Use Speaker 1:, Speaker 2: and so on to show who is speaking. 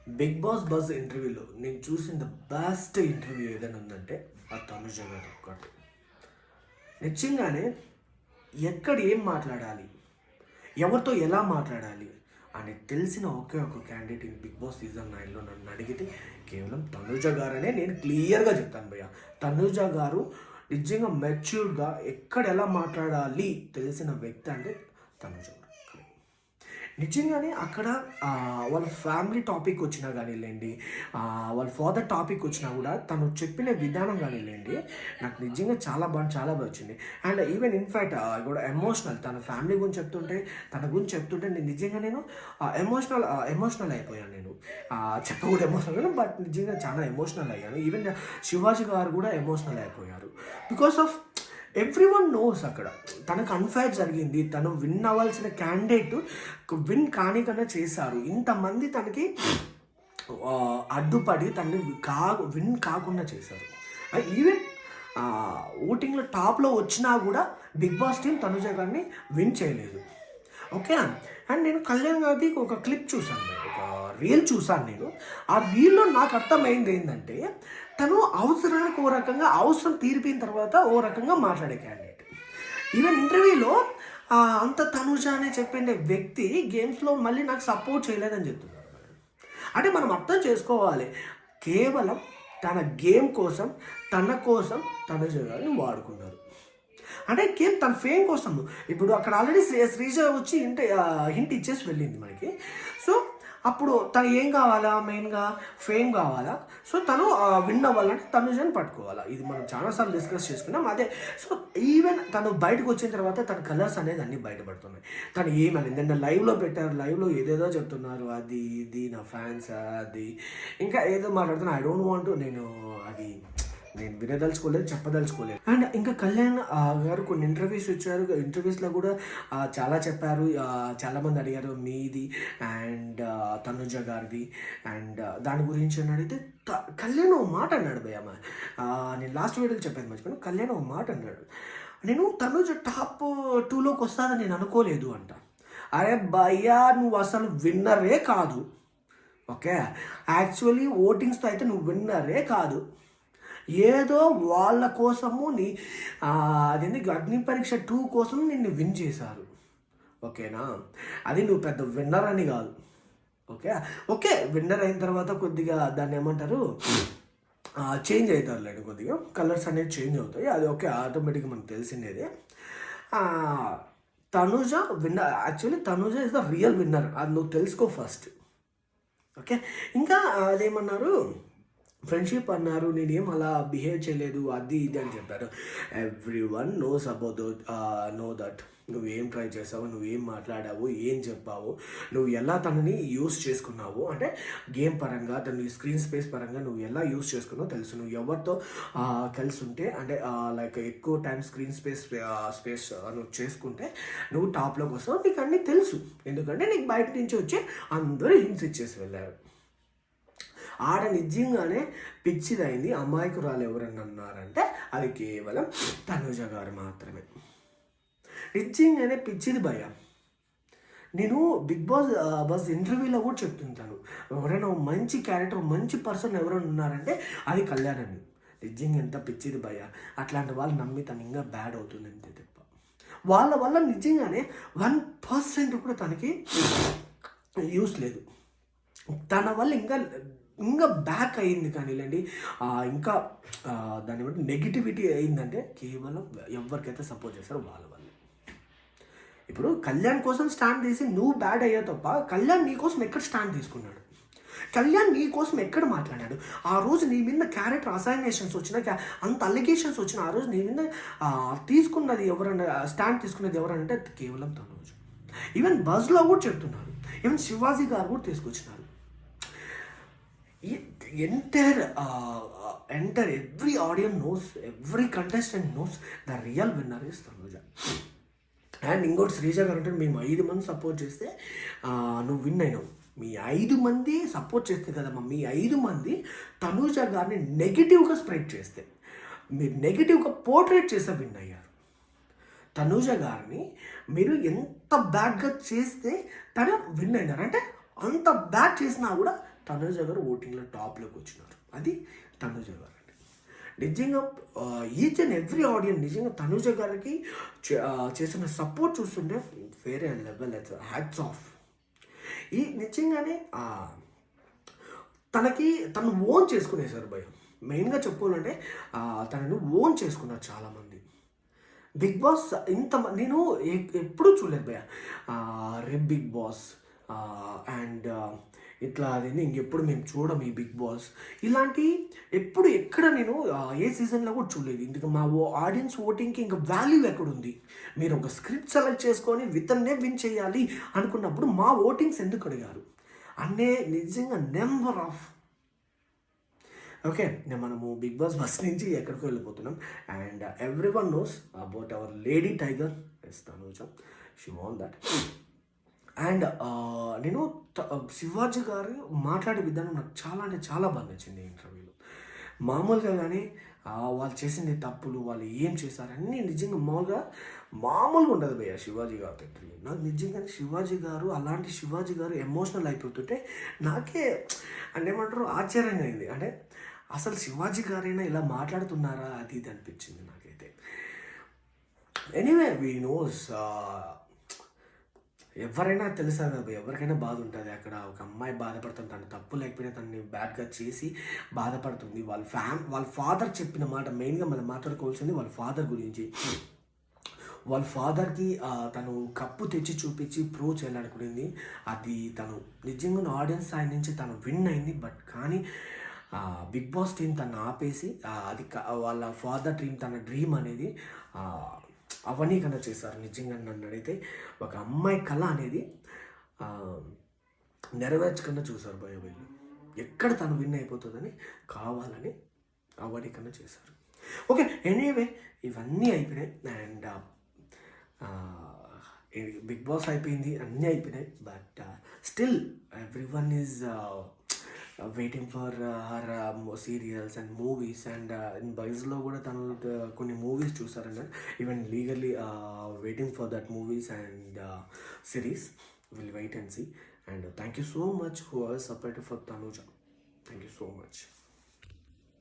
Speaker 1: Big boss buzz ఇంటర్వ్యూలో నేను చూసిన ద బెస్ట్ ఇంటర్వ్యూ ఏదైనా ఉందంటే ఆ తనుజ గారు ఒక్కటి. నిజంగానే ఎక్కడ ఏం మాట్లాడాలి, ఎవరితో ఎలా మాట్లాడాలి అని తెలిసిన ఒకే ఒక candidate in Bigg Boss season 9లో నన్ను అడిగితే కేవలం తనుజ గారనే నేను క్లియర్గా చెప్తాను భయ్య. తనుజ గారు నిజంగా మెచ్యూర్డ్గా ఎక్కడ ఎలా మాట్లాడాలి తెలిసిన వ్యక్తి అంటే తనుజ గారు. నిజంగానే అక్కడ వాళ్ళ ఫ్యామిలీ టాపిక్ వచ్చినా కానీలేండి, వాళ్ళ ఫాదర్ టాపిక్ వచ్చినా కూడా తను చెప్పిన విధానం కానీలేండి, నాకు నిజంగా చాలా బాగా వచ్చింది. అండ్ ఈవెన్ ఇన్ఫ్యాక్ట్ కూడా ఎమోషనల్, తన ఫ్యామిలీ గురించి చెప్తుంటే, తన గురించి చెప్తుంటే నేను నిజంగా ఎమోషనల్ అయిపోయాను. నేను చెప్పకూడదు ఎమోషనల్, బట్ నిజంగా చాలా ఎమోషనల్ అయ్యాను. ఈవెన్ శివాజీ గారు కూడా ఎమోషనల్ అయిపోయారు. Because of every one knows అక్కడ తనకు అన్ఫైర్ జరిగింది, తను విన్ అవ్వాల్సిన క్యాండిడేట్ విన్ కానికన్నా చేశారు. ఇంతమంది తనకి అడ్డుపడి తనని విన్ కాకుండా చేశారు. ఈవెన్ ఓటింగ్లో టాప్లో వచ్చినా కూడా బిగ్ బాస్ టీం తనుజ గారిని విన్ చేయలేదు. ఓకే. అండ్ నేను కళ్యాణ్ గారిది ఒక క్లిప్ చూశాను, ఒక రీల్ చూశాను నేను. ఆ రీల్లో నాకు అర్థమైంది ఏంటంటే, తను అవసరానికి ఓ రకంగా, అవసరం తీరిపోయిన తర్వాత ఓ రకంగా మాట్లాడే క్యాండిడేట్. ఈవెన్ ఇంటర్వ్యూలో అంత తనుజ అనే చెప్పిన వ్యక్తి గేమ్స్లో మళ్ళీ నాకు సపోర్ట్ చేయలేదని చెప్తున్నారు. అంటే మనం అర్థం చేసుకోవాలి, కేవలం తన గేమ్ కోసం, తన కోసం తనుజ గారిని వాడుకున్నారు. అంటే కేవలం తన ఫేమ్ కోసం. ఇప్పుడు అక్కడ ఆల్రెడీ శ్రీజ వచ్చి హింట్ ఇచ్చేసి వెళ్ళింది మనకి. సో అప్పుడు తను ఏం కావాలా, మెయిన్గా ఫేమ్ కావాలా. సో తను విన్ అవ్వాలంటే తనుజని పట్టుకోవాలా. ఇది మనం చాలాసార్లు డిస్కస్ చేసుకున్నాం. అదే. సో ఈవెన్ తను బయటకు వచ్చిన తర్వాత తన కలర్స్ అనేది అన్నీ బయటపడుతున్నాయి. తను ఏమని నిన్న లైవ్లో పెట్టారు, లైవ్లో ఏదేదో చెప్తున్నారు, అది ఇది నా ఫ్యాన్స్ అది ఇంకా ఏదో మాట్లాడుతున్నా. ఐ డోంట్ వాంట్, నేను వినదలుచుకోలేదు, చెప్పదలుచుకోలేదు. అండ్ ఇంకా కళ్యాణ్ గారు కొన్ని ఇంటర్వ్యూస్ ఇచ్చారు. ఇంటర్వ్యూస్లో కూడా చాలా చెప్పారు. చాలామంది అడిగారు మీది అండ్ తనుజ గారిది అండ్ దాని గురించి అని అడిగితే కళ్యాణ్ ఓ మాట అన్నాడు భయ్యమ్మ. నేను లాస్ట్ వీడియోలో చెప్పాను మర్చిపోయాను. కళ్యాణ్ ఓ మాట అన్నాడు, నేను తనుజ టాప్ 2లోకి వస్తానని నేను అనుకోలేదు అంట. అరే భయ్యా, నువ్వు అసలు విన్నరే కాదు. ఓకే, యాక్చువల్లీ ఓటింగ్స్తో అయితే నువ్వు విన్నరే కాదు. ఏదో వాళ్ళ కోసము అదేంటి అగ్ని పరీక్ష 2 కోసం నిన్ను విన్ చేశారు. ఓకేనా, అది నువ్వు పెద్ద విన్నర్ అని కాదు. ఓకే విన్నర్ అయిన తర్వాత కొద్దిగా దాన్ని ఏమంటారు, చేంజ్ అవుతారులేండి, కొద్దిగా కలర్స్ అనేవి చేంజ్ అవుతాయి. అది ఓకే, ఆటోమేటిక్గా మనకు తెలిసిందేదే. Tanuja winner, actually Tanuja is the real winner, అది నువ్వు తెలుసుకో ఫస్ట్. ఓకే. ఇంకా అదేమన్నారు, ఫ్రెండ్షిప్ అన్నారు, నేనేం అలా బిహేవ్ చేయలేదు, అది ఇది అని చెప్పారు. Every one knows about know that నువ్వేం ట్రై చేసావు, నువ్వేం మాట్లాడావు, ఏం చెప్పావు, నువ్వు ఎలా తనని యూస్ చేసుకున్నావు, అంటే గేమ్ పరంగా, తన స్క్రీన్ స్పేస్ పరంగా నువ్వు ఎలా యూస్ చేసుకున్నావు తెలుసు. నువ్వు ఎవరితో కలిసి ఉంటే, అంటే లైక్ ఎక్కువ టైం స్క్రీన్ స్పేస్ నువ్వు చేసుకుంటే నువ్వు టాప్లోకి వస్తావు, నీకు అన్నీ తెలుసు. ఎందుకంటే నీకు బయట నుంచి వచ్చి అందరూ హింట్స్ ఇచ్చేసి వెళ్ళారు. ఆడ నిజంగానే పిచ్చిదైంది, అమాయకురాలు ఎవరన్నా అన్నారంటే అది కేవలం తనుజ గారు మాత్రమే. నిజంగానే పిచ్చిది భయ. నేను బిగ్ బాస్ ఇంటర్వ్యూలో కూడా చెప్తుంటాను, ఎవరైనా మంచి క్యారెక్టర్, మంచి పర్సన్ ఎవరైనా ఉన్నారంటే అది కళ్యాణ్ అని. నిజంగా ఎంత పిచ్చిది భయ. అట్లాంటి వాళ్ళు నమ్మి తను ఇంకా బ్యాడ్ అవుతుంది అంతే తప్ప, వాళ్ళ వల్ల నిజంగానే 1% కూడా తనకి యూస్ లేదు. తన వల్ల ఇంకా బ్యాక్ అయింది కానీలేండి, ఇంకా దాన్ని బట్టి నెగిటివిటీ అయిందంటే కేవలం ఎవరికైతే సపోర్ట్ చేస్తారో వాళ్ళ వల్ల. ఇప్పుడు కళ్యాణ్ కోసం స్టాండ్ తీసి నువ్వు బ్యాడ్ అయ్యావు తప్ప, కళ్యాణ్ నీ కోసం ఎక్కడ స్టాండ్ తీసుకున్నాడు, కళ్యాణ్ నీ కోసం ఎక్కడ మాట్లాడాడు? ఆ రోజు నీ మీద క్యారెక్టర్ అసైనేషన్స్ వచ్చినా, అంత అలిగేషన్స్ వచ్చినా, ఆ రోజు నీ మీద తీసుకున్నది ఎవరన్నా, స్టాండ్ తీసుకున్నది ఎవరంటే కేవలం తనుజ. ఈవెన్ బజ్లో కూడా చెప్తున్నారు, ఈవెన్ శివాజీ గారు కూడా తీసుకొచ్చినారు. Entire every audience knows, every contestant knows the real winner is Tanuja. And ఇంకోటి శ్రీజ గారు అంటే, మేము 5 మంది సపోర్ట్ చేస్తే నువ్వు విన్ అయినావు. మీ 5 మంది సపోర్ట్ చేస్తే కదమ్మా, మీ 5 మంది తనుజ గారిని నెగిటివ్గా స్ప్రెడ్ చేస్తే, మీరు నెగిటివ్గా పోర్ట్రేట్ చేస్తే విన్ అయ్యారు. తనుజ గారిని మీరు ఎంత బ్యాడ్గా చేస్తే తను విన్ అయినారు. అంటే అంత బ్యాడ్ చేసినా కూడా తనుజ గారు ఓటింగ్లో టాప్లోకి వచ్చినారు. అది తనుజ గారు అండి. నిజంగా ఈచ్ అండ్ ఎవ్రీ ఆడియన్స్ నిజంగా తనుజ గారికి చేసిన సపోర్ట్ చూస్తుంటే వేరే లెవెల్, హ్యాట్స్ ఆఫ్. ఈ నిజంగానే తను ఓన్ చేసుకునేసారు భయం. మెయిన్గా చెప్పుకోవాలంటే తనని ఓన్ చేసుకున్నారు చాలామంది. బిగ్ బాస్ నేను ఎప్పుడూ చూడలేదు భయ. రెడ్ బిగ్ బాస్ అండ్ ఇట్లా అదేంటి ఇంకెప్పుడు మేము చూడం ఈ బిగ్ బాస్ ఇలాంటి ఎప్పుడు ఎక్కడ నేను ఏ సీజన్లో కూడా చూడలేదు. ఇందుకు మా ఆడియన్స్ ఓటింగ్కి ఇంకా వాల్యూ ఎక్కడుంది? మీరు ఒక స్క్రిప్ట్ సెలెక్ట్ చేసుకొని వితన్నే విన్ చేయాలి అనుకున్నప్పుడు మా ఓటింగ్స్ ఎందుకు అడిగారు అనే నిజంగా నెంబర్ ఆఫ్. ఓకే, మనము బిగ్ బాస్ బస్ నుంచి ఎక్కడికి వెళ్ళిపోతున్నాం. And everyone knows about our lady tiger is Tanuja. She won that. And నేను శివాజీ గారు మాట్లాడే విధానం నాకు చాలా అంటే చాలా బాగా నచ్చింది ఇంటర్వ్యూలో. మామూలుగా కానీ వాళ్ళు చేసింది తప్పులు, వాళ్ళు ఏం చేశారు అన్నీ నిజంగా మామూలుగా ఉండదు భయ్య శివాజీ గారు ఇంటర్వ్యూ. నాకు నిజంగానే శివాజీ గారు అలాంటి శివాజీ గారు ఎమోషనల్ అయిపోతుంటే నాకే అంటే ఏమంటారు ఆశ్చర్యంగా అయింది. అంటే అసలు శివాజీ గారైనా ఇలా మాట్లాడుతున్నారా అది ఇది అనిపించింది నాకైతే. ఎనీవే వీ నోస్ ఎవరైనా తెలుసా కదా, ఎవరికైనా బాధ ఉంటుంది. అక్కడ ఒక అమ్మాయి బాధపడుతుంది, తను తప్పు లేకపోయినా తనని బ్యాడ్గా చేసి బాధపడుతుంది. వాళ్ళ ఫాదర్ చెప్పిన మాట మెయిన్గా మనం మాట్లాడుకోవాల్సింది వాళ్ళ ఫాదర్ గురించి. వాళ్ళ ఫాదర్కి తను కప్పు తెచ్చి చూపించి ప్రూవ్ చేయాలనుకునింది. అది తను నిజంగా ఆడియన్స్ సైడ్ నుంచి తను విన్ అయింది. బట్ కానీ బిగ్ బాస్ టీం తను ఆపేసి అది వాళ్ళ ఫాదర్ టీం తన డ్రీమ్ అనేది అవన్నీ కన్నా చేశారు. నిజంగా నన్ను అడిగితే ఒక అమ్మాయి కళ అనేది నెరవేర్చకుండా చూశారు భయ వీళ్ళు. ఎక్కడ తను విన్ అయిపోతుందని కావాలని అవన్నీ కన్నా చేశారు. ఓకే, ఎనీవే ఇవన్నీ అయిపోయినాయి. అండ్ బిగ్ బాస్ అయిపోయింది, అన్నీ అయిపోయినాయి. But still everyone is waiting for her serials and movies. And in బాయ్స్లో కూడా తను కొన్ని మూవీస్ చూసారన్న even legally waiting for that movies and series. Will wait and see. And thank you so much who are supportive for Tanuja. Thank you so much.